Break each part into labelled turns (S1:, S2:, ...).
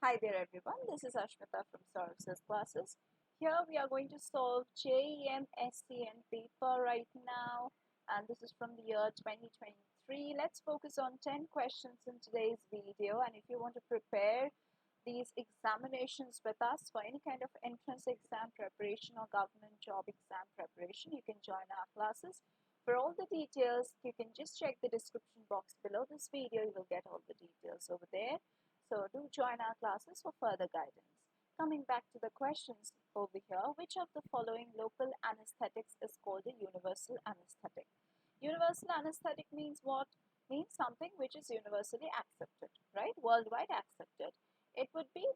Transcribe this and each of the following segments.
S1: Hi there everyone, this is Ashmita from Sourav Sir Classes. Here we are going to solve JEMSCN paper right now, and this is from the year 2023. Let's focus on 10 questions in today's video, and if you want to prepare these examinations with us for any kind of entrance exam preparation or government job exam preparation, you can join our classes. For all the details, you can just check the description box below this video. You will get all the details over there. So do join our classes for further guidance. Coming back to the questions over here, which of the following local anesthetics is called a universal anesthetic? Universal anesthetic means what? Means something which is universally accepted, right? Worldwide accepted. It would be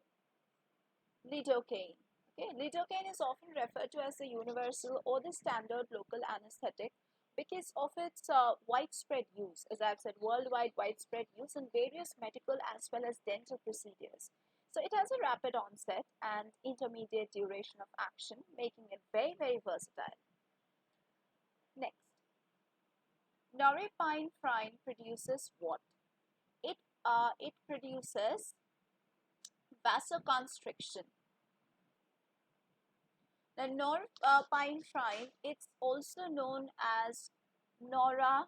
S1: lidocaine. Okay, lidocaine is often referred to as the universal or the standard local anesthetic because of its widespread use, as I've said, worldwide widespread use in various medical as well as dental procedures. So it has a rapid onset and intermediate duration of action, making it very, very versatile. Next, norepinephrine produces what? It produces vasoconstriction. The norepinephrine, it's also known as noradrenaline.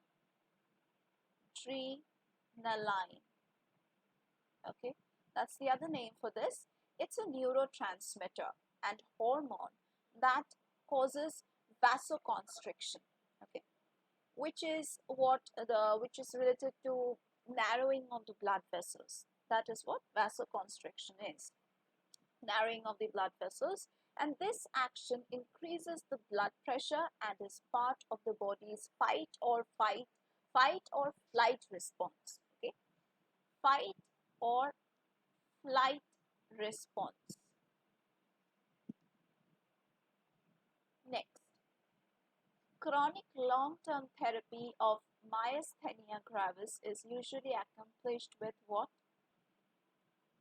S1: Okay, that's the other name for this. It's a neurotransmitter and hormone that causes vasoconstriction. Okay, which is related to narrowing of the blood vessels. That is what vasoconstriction is. Narrowing of the blood vessels, and this action increases the blood pressure and is part of the body's fight or flight response. Okay, fight or flight response. Next, chronic long-term therapy of myasthenia gravis is usually accomplished with what?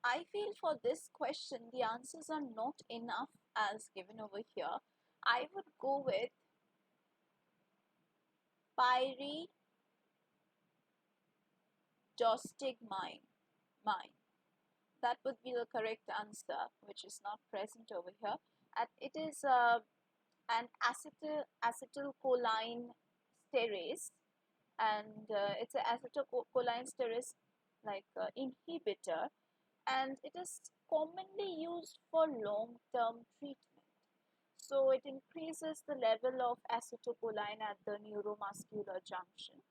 S1: I feel for this question the answers are not enough as given over here. I would go with pyridostigmine. That would be the correct answer, which is not present over here. And it is an acetylcholine sterase, and it's an acetylcholine sterase inhibitor, and it is commonly used for long-term treatment. So it increases the level of acetylcholine at the neuromuscular junction,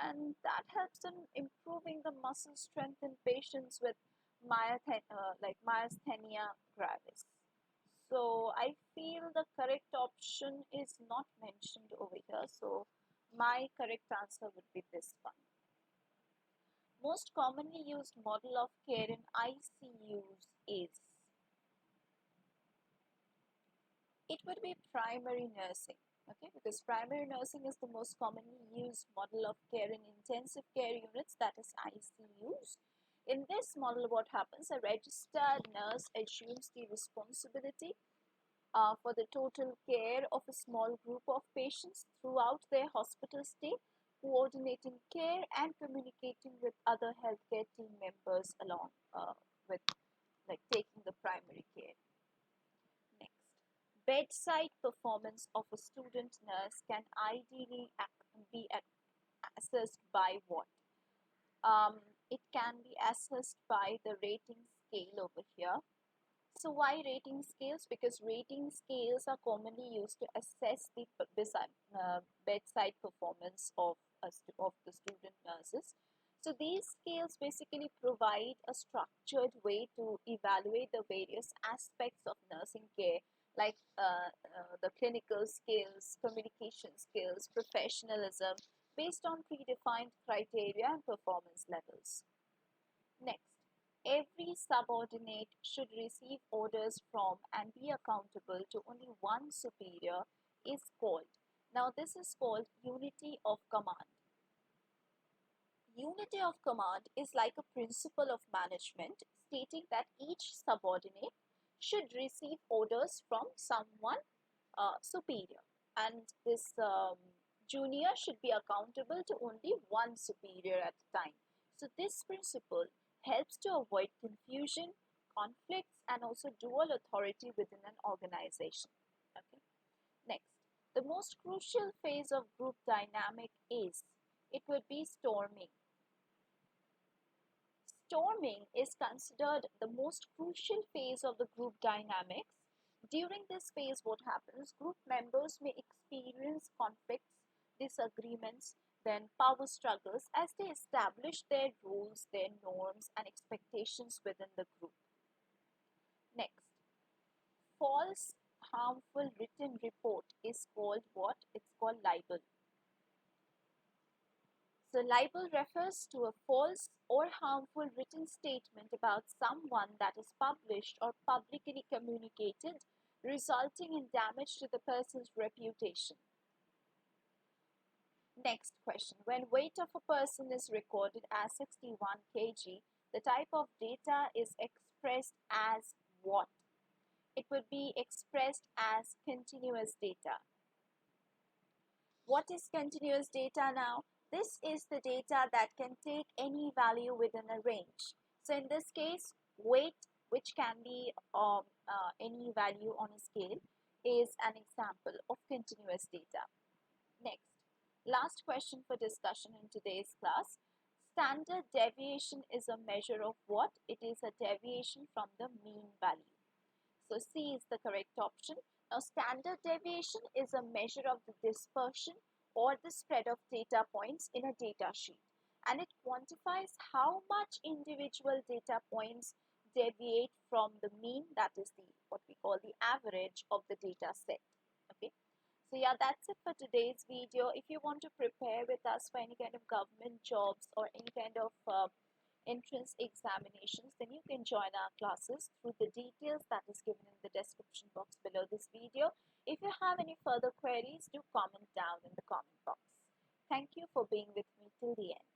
S1: and that helps in improving the muscle strength in patients with myasthenia gravis. So I feel the correct option is not mentioned over here. So my correct answer would be this one. Most commonly used model of care in ICUs is, it would be primary nursing. Okay, because primary nursing is the most commonly used model of care in intensive care units, that is ICUs. In this model, what happens? A registered nurse assumes the responsibility for the total care of a small group of patients throughout their hospital stay, coordinating care and communicating with other healthcare team members along with taking the primary care. Next, bedside performance of a student nurse can ideally be assessed by what? It can be assessed by the rating scale over here. So why rating scales? Because rating scales are commonly used to assess the bedside performance of the student nurses. So these scales basically provide a structured way to evaluate the various aspects of nursing care, like the clinical skills, communication skills, professionalism, based on predefined criteria and performance levels. Next, every subordinate should receive orders from and be accountable to only one superior is called. Now this is called unity of command. Unity of command is like a principle of management stating that each subordinate should receive orders from someone superior, and this junior should be accountable to only one superior at a time. So this principle helps to avoid confusion, conflicts and also dual authority within an organization. Okay. Next, the most crucial phase of group dynamic is, it would be storming. Storming is considered the most crucial phase of the group dynamics. During this phase, what happens? Group members may experience conflicts, disagreements, then power struggles as they establish their roles, their norms, and expectations within the group. Next, false, harmful written report is called what? It's called libel. So libel refers to a false or harmful written statement about someone that is published or publicly communicated, resulting in damage to the person's reputation. Next question. When weight of a person is recorded as 61 kg, the type of data is expressed as what? It would be expressed as continuous data. What is continuous data now? This is the data that can take any value within a range. So in this case, weight, which can be any value on a scale, is an example of continuous data. Next, last question for discussion in today's class. Standard deviation is a measure of what? It is a deviation from the mean value. So C is the correct option. Now, standard deviation is a measure of the dispersion or the spread of data points in a data sheet, and it quantifies how much individual data points deviate from the mean, that is the what we call the average of the data set. Okay. So yeah, that's it for today's video. If you want to prepare with us for any kind of government jobs or any kind of entrance examinations, then you can join our classes through the details that is given in the description box below this video. If you have any further queries, do comment down in the comment box. Thank you for being with me till the end.